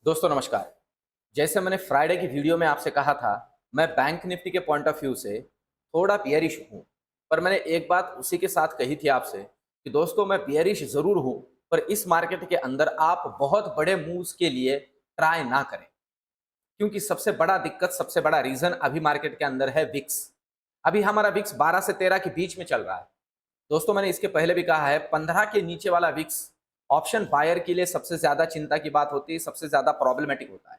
दोस्तों नमस्कार। जैसे मैंने फ्राइडे की वीडियो में आपसे कहा था, मैं बैंक निफ्टी के पॉइंट ऑफ व्यू से थोड़ा बियरिश हूँ। पर मैंने एक बात उसी के साथ कही थी आपसे कि दोस्तों मैं बियरिश ज़रूर हूँ, पर इस मार्केट के अंदर आप बहुत बड़े मूव्स के लिए ट्राई ना करें। क्योंकि सबसे बड़ा दिक्कत, सबसे बड़ा रीज़न अभी मार्केट के अंदर है विक्स। अभी हमारा विक्स 12 से 13 के बीच में चल रहा है। दोस्तों मैंने इसके पहले भी कहा है 15 के नीचे वाला विक्स ऑप्शन बायर के लिए सबसे ज़्यादा चिंता की बात होती है, सबसे ज़्यादा प्रॉब्लमैटिक होता है।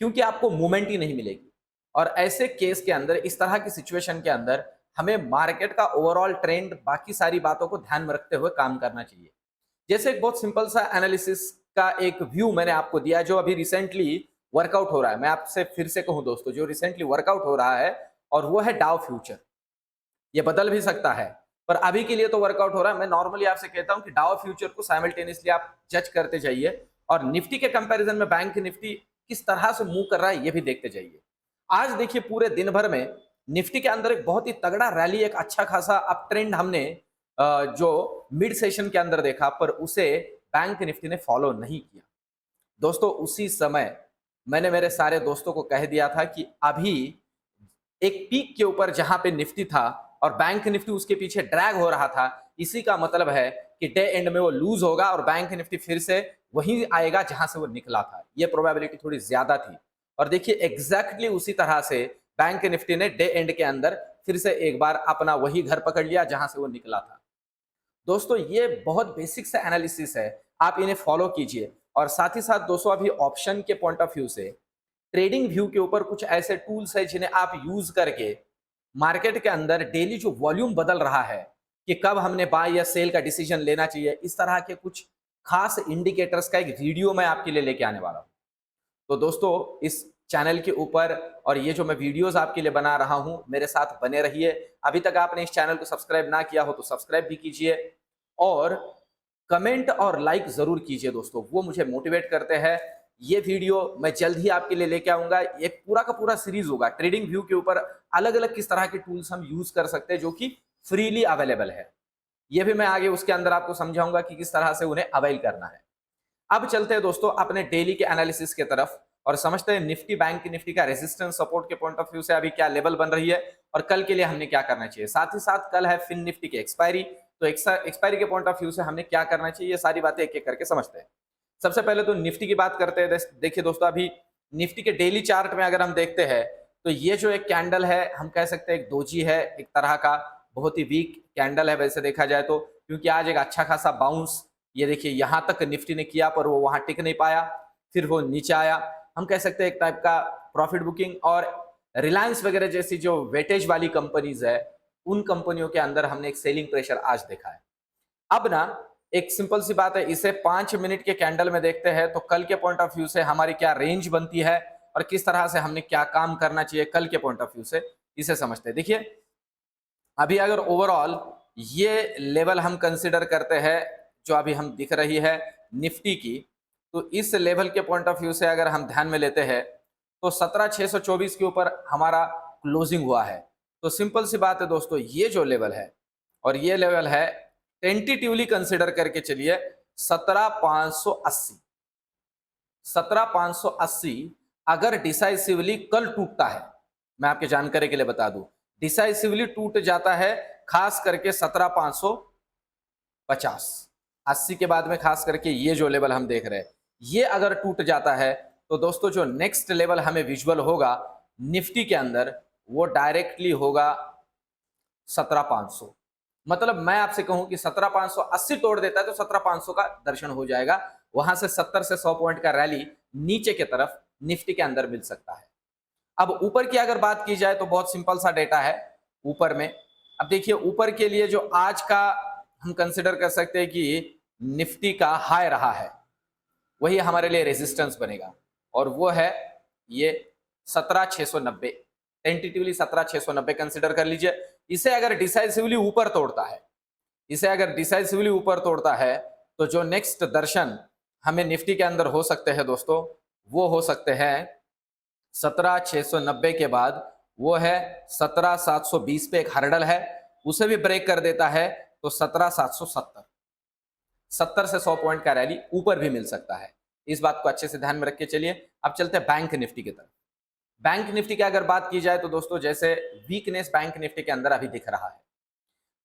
क्योंकि आपको मूवमेंट ही नहीं मिलेगी। और ऐसे केस के अंदर, इस तरह की सिचुएशन के अंदर हमें मार्केट का ओवरऑल ट्रेंड, बाकी सारी बातों को ध्यान में रखते हुए काम करना चाहिए। जैसे एक बहुत सिंपल सा एनालिसिस का एक व्यू मैंने आपको दिया जो अभी रिसेंटली वर्कआउट हो रहा है। मैं आपसे फिर से कहूं दोस्तों, जो रिसेंटली वर्कआउट हो रहा है और वो है डाउ फ्यूचर। ये बदल भी सकता है, पर अभी के लिए तो वर्कआउट हो रहा है। मैं नॉर्मली आपसे कहता हूं कि डाउ फ्यूचर को साइमल्टेनियसली आप जज करते जाइए और निफ्टी के कंपैरिजन में बैंक निफ्टी किस तरह से मूव कर रहा है ये भी देखते जाइए। आज देखिए पूरे दिन भर में निफ्टी के अंदर एक बहुत ही तगड़ा रैली, एक अच्छा खासा अप ट्रेंड हमने जो मिड सेशन के अंदर देखा, पर उसे बैंक निफ्टी ने फॉलो नहीं किया। दोस्तों उसी समय मैंने मेरे सारे दोस्तों को कह दिया था कि अभी एक पीक के ऊपर जहां पे निफ्टी था और बैंक निफ्टी उसके पीछे ड्रैग हो रहा था, इसी का मतलब है कि डे एंड में वो लूज होगा और बैंक निफ्टी फिर से वहीं आएगा जहां से वो निकला था। ये प्रोबेबिलिटी थोड़ी ज्यादा थी और देखिए एग्जैक्टली उसी तरह से बैंक निफ्टी ने डे एंड के अंदर फिर से एक बार अपना वही घर पकड़ लिया जहां से वो निकला था। दोस्तों ये बहुत बेसिक सा एनालिसिस है, आप इन्हें फॉलो कीजिए। और साथ ही साथ दोस्तों अभी ऑप्शन के पॉइंट ऑफ व्यू से ट्रेडिंग व्यू के ऊपर कुछ ऐसे टूल्स है जिन्हें आप यूज करके मार्केट के अंदर डेली जो वॉल्यूम बदल रहा है कि कब हमने बाय या सेल का डिसीजन लेना चाहिए, इस तरह के कुछ खास इंडिकेटर्स का एक वीडियो मैं आपके लिए लेके आने वाला हूं। तो दोस्तों इस चैनल के ऊपर और ये जो मैं वीडियोस आपके लिए बना रहा हूं, मेरे साथ बने रहिए। अभी तक आपने इस चैनल को सब्सक्राइब ना किया हो तो सब्सक्राइब भी कीजिए और कमेंट और लाइक जरूर कीजिए दोस्तों, वो मुझे मोटिवेट करते हैं। ये वीडियो मैं जल्द ही आपके लिए लेके आऊंगा। एक पूरा का पूरा सीरीज होगा ट्रेडिंग व्यू के ऊपर, अलग अलग किस तरह के टूल्स हम यूज कर सकते हैं जो कि फ्रीली अवेलेबल है। ये भी मैं आगे उसके अंदर आपको समझाऊंगा कि किस तरह से उन्हें अवेल करना है। अब चलते हैं दोस्तों अपने डेली के एनालिसिस के तरफ और समझते हैं निफ्टी बैंक निफ्टी का रेजिस्टेंस सपोर्ट के पॉइंट ऑफ व्यू से अभी क्या लेवल बन रही है और कल के लिए हमने क्या करना चाहिए। साथ ही साथ कल है फिन निफ्टी की एक्सपायरी, तो एक्सपायरी के पॉइंट ऑफ व्यू से हमने क्या करना चाहिए, ये सारी बातें एक एक करके समझते हैं। सबसे पहले तो निफ्टी की बात करते हैं। देखिए दोस्तों अभी निफ्टी के डेली चार्ट में अगर हम देखते हैं तो ये जो एक कैंडल है, हम कह सकते हैं एक दोजी है, एक तरह का बहुत ही वीक कैंडल है वैसे देखा जाए तो, क्योंकि आज एक अच्छा खासा बाउंस ये देखिए यहां तक निफ्टी ने किया पर वो वहां टिक नहीं पाया, फिर वो नीचे आया। हम कह सकते हैं एक टाइप का प्रॉफिट बुकिंग। और रिलायंस वगैरह जैसी जो वेटेज वाली कंपनीज है, उन कंपनियों के अंदर हमने एक सेलिंग प्रेशर आज देखा है। अब ना एक सिंपल सी बात है, इसे 5 मिनट के कैंडल में देखते हैं तो कल के पॉइंट ऑफ व्यू से हमारी क्या रेंज बनती है और किस तरह से हमने क्या काम करना चाहिए कल के पॉइंट ऑफ व्यू से, इसे समझते हैं। देखिए अभी अगर ओवरऑल ये लेवल हम कंसिडर करते हैं जो अभी हम दिख रही है निफ्टी की, तो इस लेवल के पॉइंट ऑफ व्यू से अगर हम ध्यान में लेते हैं तो 17,624 के ऊपर हमारा क्लोजिंग हुआ है। तो सिंपल सी बात है दोस्तों, ये जो लेवल है और ये लेवल है, टेंटेटिवली कंसिडर करके चलिए 17,580। 17,580 अगर डिसाइसिवली कल टूटता है, मैं आपके जानकारी के लिए बता दूं, डिसाइसिवली टूट जाता है खास करके 17,550, 80 के बाद में खास करके ये जो लेवल हम देख रहे हैं, ये अगर टूट जाता है तो दोस्तों जो नेक्स्ट लेवल हमें विजुअल होगा निफ्टी के अंदर वो डायरेक्टली होगा 17,500। मतलब मैं आपसे कहूं कि 17,580 तोड़ देता है तो 17,500 का दर्शन हो जाएगा। वहां से 70 से 100 पॉइंट का रैली नीचे की तरफ निफ्टी के अंदर मिल सकता है। अब ऊपर की अगर बात की जाए तो बहुत सिंपल सा डेटा है ऊपर में। अब देखिए ऊपर के लिए जो आज का हम कंसिडर कर सकते हैं कि निफ्टी का हाई रहा है, वही हमारे लिए रेजिस्टेंस बनेगा और वो है ये 17,690। टेंटेटिवली 17,690 कंसिडर कर लीजिए। इसे अगर डिसाइसिवली ऊपर तोड़ता है, इसे अगर डिसाइसिवली ऊपर तोड़ता है तो जो नेक्स्ट दर्शन हमें निफ्टी के अंदर हो सकते हैं दोस्तों, वो हो सकते हैं 17,690 के बाद वो है 17,720 पे एक हर्डल है, उसे भी ब्रेक कर देता है तो 17,770, 70 से 100 पॉइंट का रैली ऊपर भी मिल सकता है। इस बात को अच्छे से ध्यान में रख के चलिए। अब चलते हैं बैंक निफ्टी की तरफ। बैंक निफ्टी की अगर बात की जाए तो दोस्तों जैसे वीकनेस बैंक निफ्टी के अंदर अभी दिख रहा है।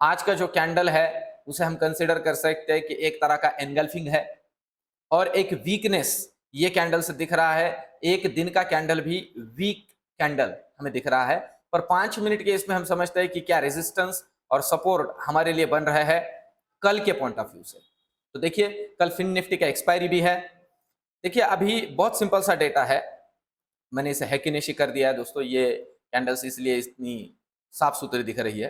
आज का जो कैंडल है उसे हम कंसिडर कर सकते हैं कि एक तरह का एनगल्फिंग है, और एक वीकनेस ये कैंडल से दिख रहा है। एक दिन का कैंडल भी वीक कैंडल हमें दिख रहा है, पर 5 मिनट के इसमें हम समझते हैं कि क्या रेजिस्टेंस और सपोर्ट हमारे लिए बन रहा है कल के पॉइंट ऑफ व्यू से। तो देखिए कल फिन निफ्टी का एक्सपायरी भी है। देखिए अभी बहुत सिंपल सा डेटा है, मैंने इसे हैकिनेशी कर दिया है दोस्तों, ये कैंडल्स इसलिए इतनी साफ सुथरी दिख रही है।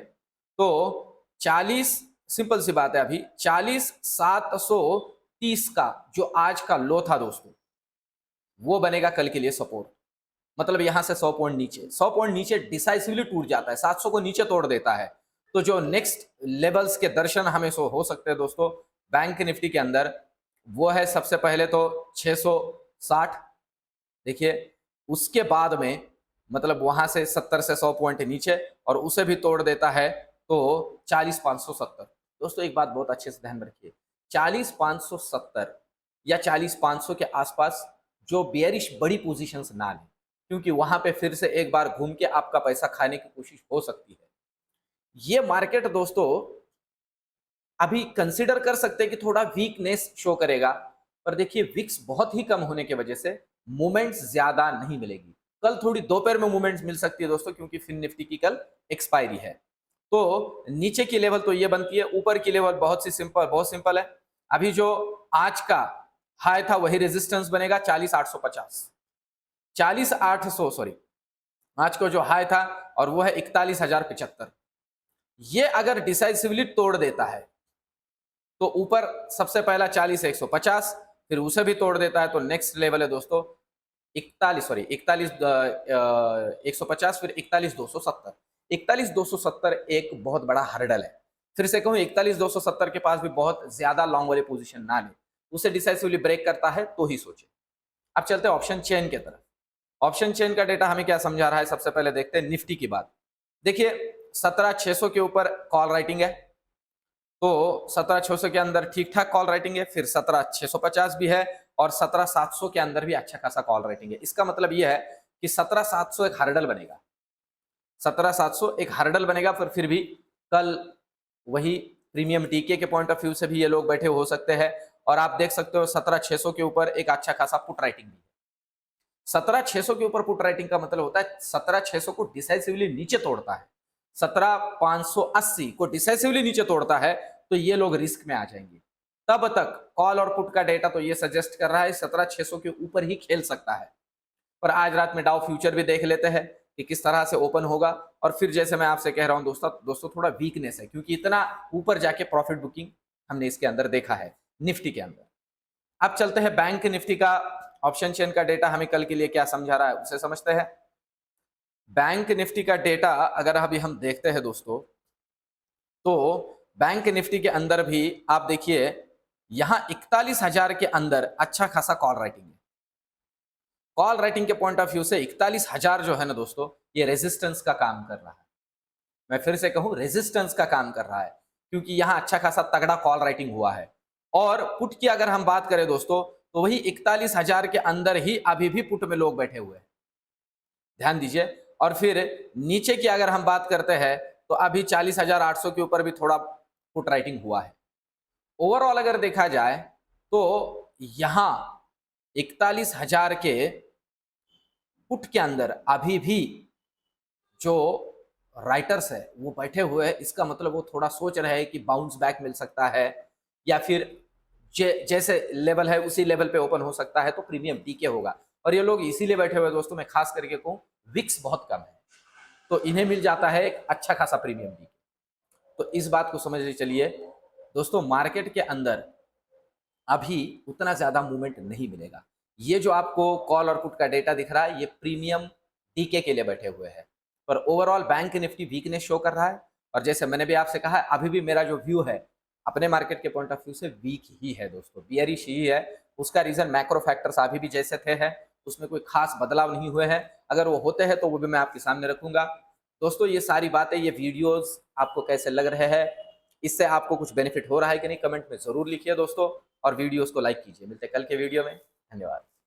तो 40, सिंपल सी बात है, अभी 40,730 का जो आज का लो था दोस्तों, वो बनेगा कल के लिए सपोर्ट। मतलब यहां से 100 पॉइंट नीचे, 100 पॉइंट नीचे डिसाइसिवली टूट जाता है, 700 को नीचे तोड़ देता है। तो जो नेक्स्ट लेवल्स के दर्शन हमें हो सकते हैं दोस्तों बैंक निफ्टी के अंदर, वो है सबसे पहले तो 660। देखिए उसके बाद में मतलब वहां से 70 से 100 पॉइंट नीचे, और उसे भी तोड़ देता है तो 40,570। दोस्तों एक बात बहुत अच्छे से ध्यान में रखिए, 40,570 या 40,500 के आसपास जो बेयरिश बड़ी पोजीशंस ना लें, क्योंकि वहां पे फिर से एक बार घूम के आपका पैसा खाने की कोशिश हो सकती है। ये मार्केट दोस्तों अभी कंसिडर कर सकते हैं कि थोड़ा वीकनेस शो करेगा, पर देखिए विक्स बहुत ही कम होने की वजह से मूवमेंट्स ज्यादा नहीं मिलेगी। कल थोड़ी दोपहर में मूवमेंट्स मिल सकती है दोस्तों, क्योंकि फिन निफ्टी की कल एक्सपायरी है। तो नीचे की लेवल तो ये बनती है, ऊपर की लेवल बहुत सिंपल है। अभी जो आज का हाई था वही रेजिस्टेंस बनेगा 40,850, 40,800 सॉरी, आज को जो हाई था और वो है 41,075। ये अगर डिसाइसिवली तोड़ देता है तो ऊपर सबसे पहला 40,150, फिर उसे भी तोड़ देता है तो नेक्स्ट लेवल है दोस्तों 150, फिर 41,270। 41,270 एक बहुत बड़ा हर्डल है। फिर से कहूं 41,270 के पास भी बहुत ज्यादा लॉन्ग वाली पोजीशन ना ले, उसे डिसाइसिवली ब्रेक करता है तो ही सोचे। अब चलते हैं ऑप्शन चेन की तरफ। ऑप्शन चेन का डेटा हमें क्या समझा रहा है, सबसे पहले देखते हैं निफ्टी की बात। देखिए 17,600 के ऊपर कॉल राइटिंग है, तो 17,600 के अंदर ठीक ठाक कॉल राइटिंग है, फिर 17,650 भी है, और 17,700 के अंदर भी अच्छा खासा कॉल राइटिंग है। इसका मतलब यह है कि 17,700 एक हार्डल बनेगा, 17,700 एक हार्डल बनेगा, पर फिर भी कल वही प्रीमियम टीके के पॉइंट ऑफ व्यू से भी ये लोग बैठे हो सकते हैं। और आप देख सकते हो 17,600 के ऊपर एक अच्छा खासा पुट राइटिंग भी है। 17,600 के ऊपर पुट राइटिंग का मतलब होता है 17,600 को डिसाइसिवली नीचे तोड़ता है, 17,580 को डिसाइसिवली नीचे तोड़ता है तो ये लोग रिस्क में आ जाएंगे। तब तक कॉल और पुट का डेटा तो ये सजेस्ट कर रहा है 17,600 के ऊपर ही खेल सकता है। पर आज रात में डाउ फ्यूचर भी देख लेते हैं कि किस तरह से ओपन होगा। और फिर जैसे मैं आपसे कह रहा हूं दोस्तों थोड़ा वीकनेस है, क्योंकि इतना ऊपर जाके प्रॉफिट बुकिंग हमने इसके अंदर देखा है निफ्टी के अंदर। अब चलते हैं बैंक निफ्टी का ऑप्शन चेन का डेटा हमें कल के लिए क्या समझा रहा है उसे समझते हैं। बैंक निफ्टी का डेटा अगर अभी हम देखते हैं दोस्तों, तो बैंक निफ्टी के अंदर भी आप देखिए यहां 41,000 के अंदर अच्छा खासा कॉल राइटिंग है। कॉल राइटिंग के पॉइंट ऑफ व्यू से 41,000 जो है ना दोस्तों, ये रेजिस्टेंस का काम कर रहा है। मैं फिर से कहूं रेजिस्टेंस का काम कर रहा है, क्योंकि यहां अच्छा खासा तगड़ा कॉल राइटिंग हुआ है। और पुट की अगर हम बात करें दोस्तों, तो वही 41,000 के अंदर ही अभी भी पुट में लोग बैठे हुए हैं, ध्यान दीजिए। और फिर नीचे की अगर हम बात करते हैं तो अभी 40,800 के ऊपर भी थोड़ा पुट राइटिंग हुआ है। ओवरऑल अगर देखा जाए तो यहां 41,000 के पुट के अंदर अभी भी जो राइटर्स है वो बैठे हुए हैं। इसका मतलब वो थोड़ा सोच रहे हैं कि बाउंस बैक मिल सकता है, या फिर जैसे लेवल है उसी लेवल पे ओपन हो सकता है, तो प्रीमियम टीके होगा। और ये लोग इसीलिए बैठे हुए दोस्तों, मैं खास करके कहूं विक्स बहुत कम है तो इन्हें मिल जाता है एक अच्छा खासा प्रीमियम टीके। तो इस बात को समझ चलिए दोस्तों, मार्केट के अंदर अभी उतना ज्यादा मूवमेंट नहीं मिलेगा। ये जो आपको कॉल और पुट का डेटा दिख रहा है ये प्रीमियम टीके के लिए बैठे हुए हैं, पर overall bank Nifty weakness show कर रहा है। और जैसे मैंने भी आपसे कहा अभी भी मेरा जो व्यू है अपने मार्केट के पॉइंट ऑफ व्यू से वीक ही है दोस्तों, बियरिश ही है। उसका रीजन मैक्रो फैक्टर्स अभी भी जैसे थे हैं, उसमें कोई खास बदलाव नहीं हुए हैं। अगर वो होते हैं तो वो भी मैं आपके सामने रखूंगा। दोस्तों ये सारी बातें, ये वीडियोस आपको कैसे लग रहे हैं, इससे आपको कुछ बेनिफिट हो रहा है कि नहीं, कमेंट में जरूर लिखिए दोस्तों, और वीडियोस को लाइक कीजिए। मिलते हैं कल के वीडियो में। धन्यवाद।